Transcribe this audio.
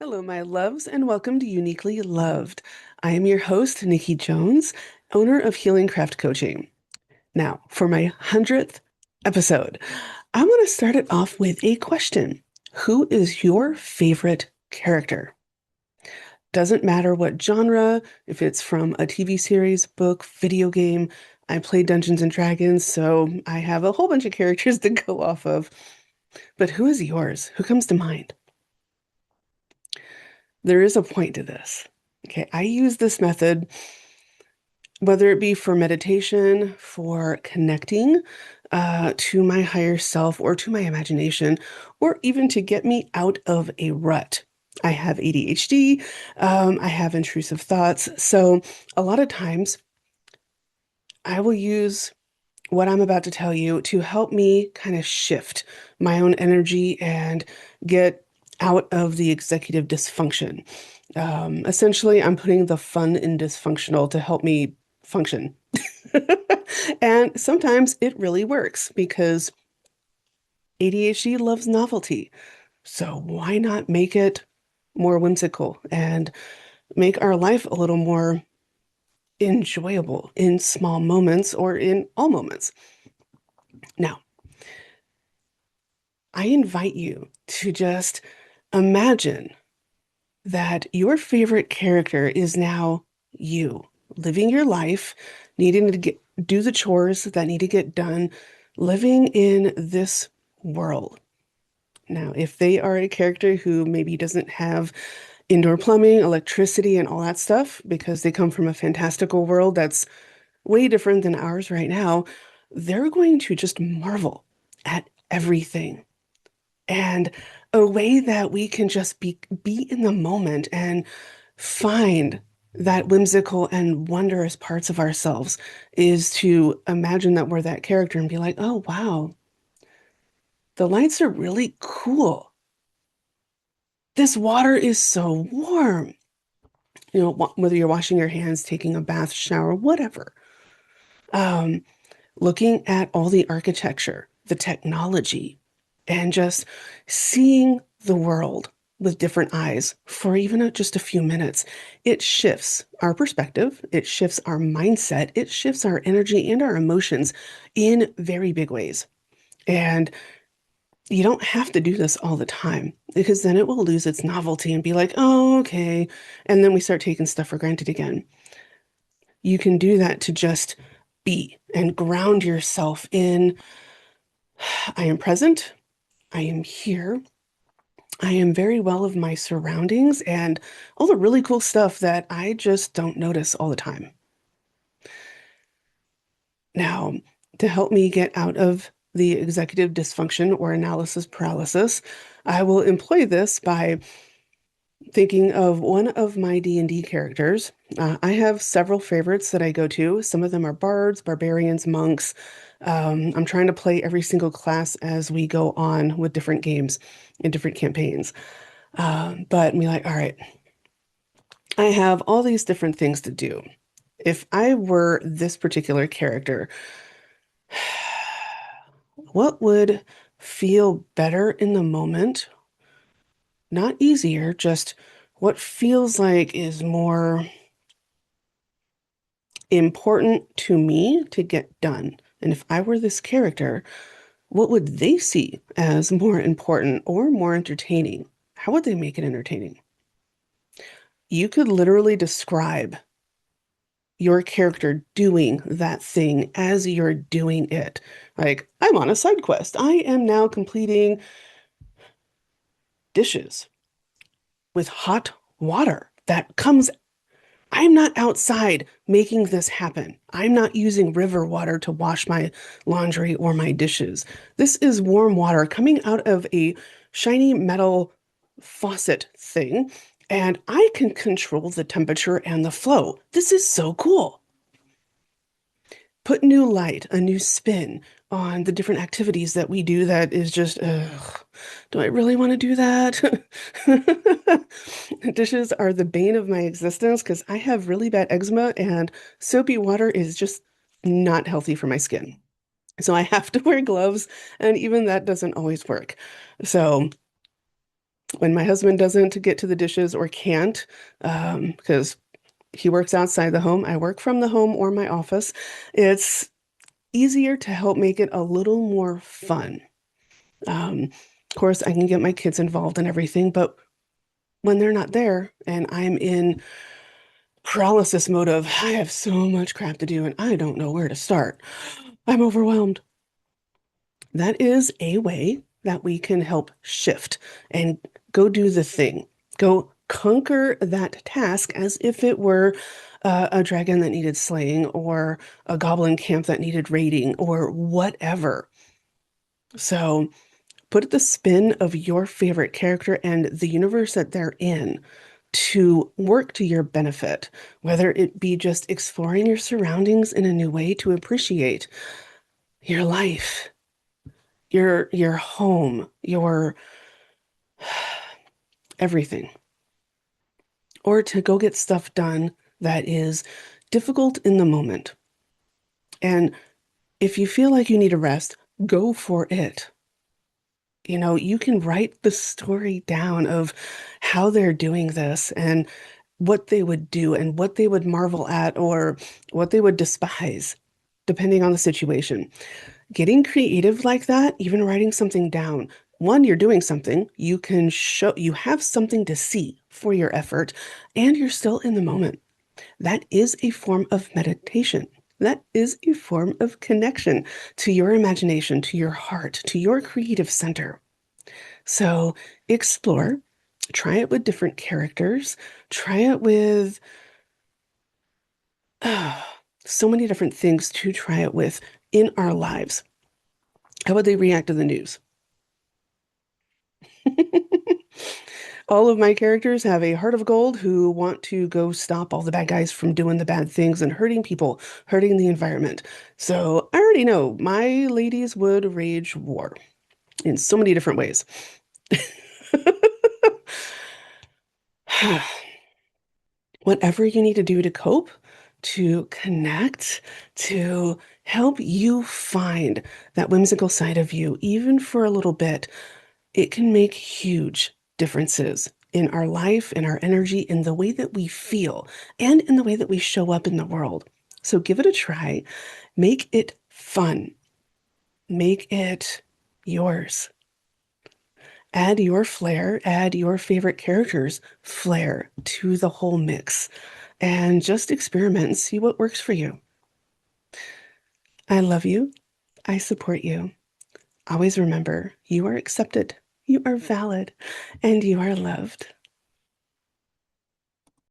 Hello, my loves, and welcome to Uniquely Loved. I am your host, Nikki Jones, owner of Healing Craft Coaching. Now, for my 100th episode, I want to start it off with a question. Who is your favorite character? Doesn't matter what genre, if it's from a TV series, book, video game. I play Dungeons and Dragons, so I have a whole bunch of characters to go off of. But who is yours? Who comes to mind? There is a point to this. Okay, I use this method, whether it be for meditation, for connecting to my higher self or to my imagination, or even to get me out of a rut. I have ADHD, I have intrusive thoughts. So a lot of times I will use what I'm about to tell you to help me kind of shift my own energy and get out of the executive dysfunction. Essentially, I'm putting the fun in dysfunctional to help me function. And sometimes it really works because ADHD loves novelty. So why not make it more whimsical and make our life a little more enjoyable in small moments or in all moments? Now, I invite you to just imagine that your favorite character is now you, living your life, needing to do the chores that need to get done, living in this world. Now, if they are a character who maybe doesn't have indoor plumbing, electricity, and all that stuff, because they come from a fantastical world that's way different than ours right now, they're going to just marvel at everything. And a way that we can just be in the moment and find that whimsical and wondrous parts of ourselves is to imagine that we're that character and be like, oh, wow, the lights are really cool. This water is so warm. Whether you're washing your hands, taking a bath, shower, whatever. Um, Looking at all the architecture, the technology, and just seeing the world with different eyes for even just a few minutes, it shifts our perspective, it shifts our mindset, it shifts our energy and our emotions in very big ways. And you don't have to do this all the time because then it will lose its novelty and be like, oh, okay. And then we start taking stuff for granted again. You can do that to just be and ground yourself in I am present, I am here, I am very well of my surroundings and all the really cool stuff that I just don't notice all the time. Now, to help me get out of the executive dysfunction or analysis paralysis, I will employ this by thinking of one of my D&D characters. I have several favorites that I go to. Some of them are bards, barbarians, monks. I'm trying to play every single class as we go on with different games and different campaigns. But be like, all right, I have all these different things to do. If I were this particular character, what would feel better in the moment? Not easier, just what feels like is more important to me to get done. And if I were this character, what would they see as more important or more entertaining? How would they make it entertaining? You could literally describe your character doing that thing as you're doing it. Like, I'm on a side quest. I am now completing dishes with hot water that comes. I'm not outside making this happen. I'm not using river water to wash my laundry or my dishes. This is warm water coming out of a shiny metal faucet thing, and I can control the temperature and the flow. This is so cool. Put new light, a new spin on the different activities that we do that is just, ugh, do I really want to do that? Dishes are the bane of my existence because I have really bad eczema and soapy water is just not healthy for my skin. So I have to wear gloves, and even that doesn't always work. So When my husband doesn't get to the dishes or can't, because he works outside the home, I work from the home or my office, it's easier to help make it a little more fun. Of course, I can get my kids involved in everything, but when they're not there and I'm in paralysis mode of, I have so much crap to do and I don't know where to start, I'm overwhelmed. That is a way that we can help shift and go do the thing. Go conquer that task as if it were a dragon that needed slaying or a goblin camp that needed raiding or whatever. So put the spin of your favorite character and the universe that they're in to work to your benefit, whether it be just exploring your surroundings in a new way to appreciate your life, your home, your everything, or to go get stuff done that is difficult in the moment. And if you feel like you need a rest, go for it. You know, you can write the story down of how they're doing this and what they would do and what they would marvel at or what they would despise, depending on the situation. Getting creative like that, even writing something down, one, you're doing something, you can show, you have something to see for your effort, and you're still in the moment. That is a form of meditation. That is a form of connection to your imagination, to your heart, to your creative center. So explore, try it with different characters, try it with uh, so many different things to try it with in our lives. How would they react to the news? All of my characters have a heart of gold who want to go stop all the bad guys from doing the bad things and hurting people, hurting the environment. So I already know my ladies would rage war in so many different ways. Whatever you need to do to cope, to connect, to help you find that whimsical side of you, even for a little bit, it can make huge differences in our life, in our energy, in the way that we feel, and in the way that we show up in the world. So give it a try. Make it fun. Make it yours. Add your flair, add your favorite character's flair to the whole mix, and just experiment and see what works for you. I love you. I support you. Always remember, you are accepted, you are valid, and you are loved.